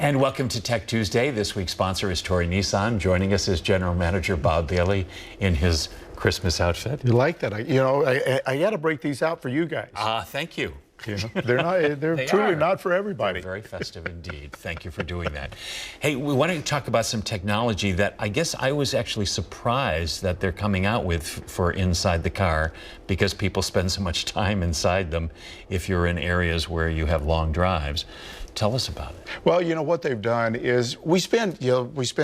And welcome to Tech Tuesday. This week's sponsor is Tory Nissan. Joining us is General Manager Bob Bailey in his Christmas outfit. You like that? I got to break these out for you guys. Thank you. You know, they're truly not for everybody. They're very festive indeed. Thank you for doing that. Hey, we want to talk about some technology that I guess I was actually surprised that they're coming out with for inside the car, because people spend so much time inside them if you're in areas where you have long drives. Tell us about it. Well, you know what they've done is we spend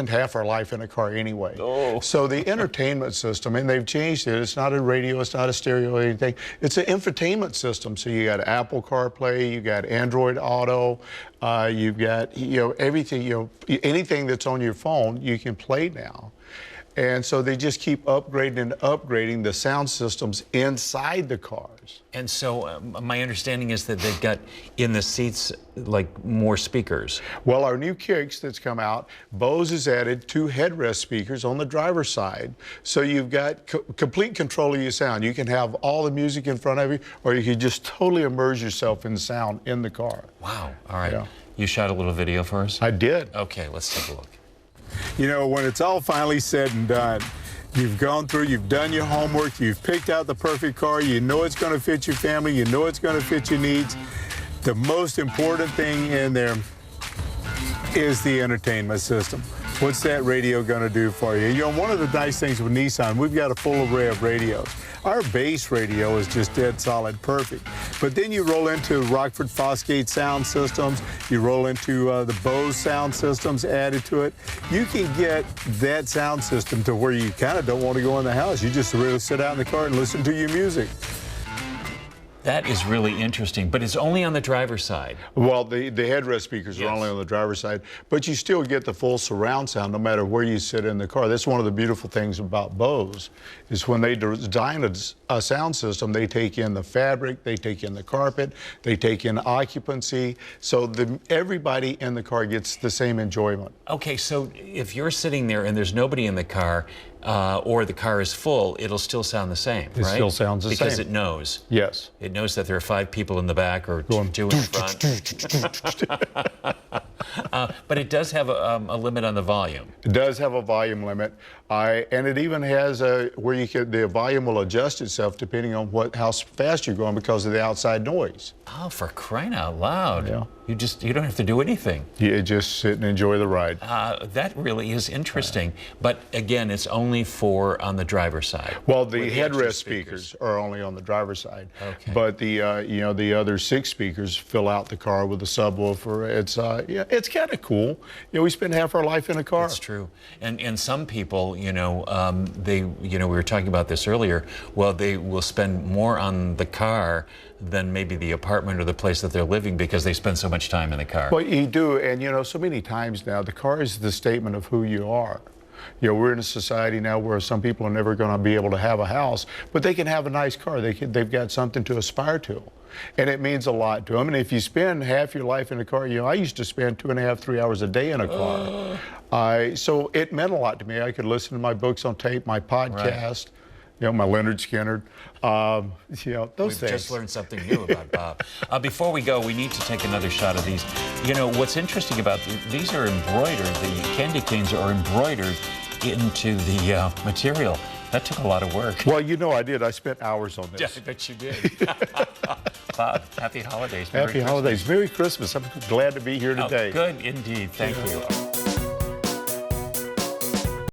half our life in a car anyway. Oh. So the entertainment system, and they've changed it. It's not a radio, it's not a stereo or anything. It's an infotainment system. So you got Apple CarPlay, you got Android Auto, you've got everything. Anything that's on your phone, you can play now. And so they just keep upgrading and upgrading the sound systems inside the cars. And so my understanding is that they've got in the seats like more speakers. Well, our new Kicks that's come out, Bose has added 2 headrest speakers on the driver's side. So you've got complete control of your sound. You can have all the music in front of you, or you can just totally immerse yourself in sound in the car. Wow. All right. Yeah. You shot a little video for us? I did. Okay, let's take a look. You know, when it's all finally said and done, you've gone through, you've done your homework, you've picked out the perfect car, you know it's going to fit your family, you know it's going to fit your needs. The most important thing in there is the entertainment system. What's that radio going to do for you? You know, one of the nice things with Nissan, we've got a full array of radios. Our base radio is just dead solid, perfect. But then you roll into Rockford Fosgate sound systems, you roll into the Bose sound systems added to it. You can get that sound system to where you kind of don't want to go in the house. You just really sit out in the car and listen to your music. That is really interesting, but it's only on the driver's side. Well, the headrest speakers are only on the driver's side, but you still get the full surround sound no matter where you sit in the car. That's one of the beautiful things about Bose, is when they design a sound system, they take in the fabric, they take in the carpet, they take in occupancy, so everybody in the car gets the same enjoyment. Okay, so if you're sitting there and there's nobody in the car, or the car is full, it'll still sound the same, right? It still sounds the same. Because it knows. Yes. It knows that there are 5 people in the back or 2 in front. But it does have a limit on the volume. It does have a volume limit, and it even has where the volume will adjust itself depending on how fast you're going because of the outside noise. Oh, for crying out loud! Yeah. You don't have to do anything. You just sit and enjoy the ride. That really is interesting. But again, it's only on the driver's side. Well, the headrest speakers are only on the driver's side. Okay. But the the other 6 speakers fill out the car with a subwoofer. It's kind of cool. You know, we spend half our life in a car. That's true. And some people, we were talking about this earlier. Well, they will spend more on the car than maybe the apartment or the place that they're living because they spend so much time in the car. Well, you do, and so many times now, the car is the statement of who you are. You know, we're in a society now where some people are never going to be able to have a house, but they can have a nice car. They've got something to aspire to, and it means a lot to them. And if you spend half your life in a car, I used to spend 2.5, 3 hours a day in a car. So it meant a lot to me. I could listen to my books on tape, my podcast. Right. My Leonard Skinner, those things. We've just learned something new about Bob. Before we go, we need to take another shot of these. What's interesting about these are embroidered. The candy canes are embroidered into the material. That took a lot of work. Well, I did. I spent hours on this. Yeah, I bet you did. Bob, happy holidays. Happy holidays. Merry Christmas. I'm glad to be here today. Good indeed. Thank you.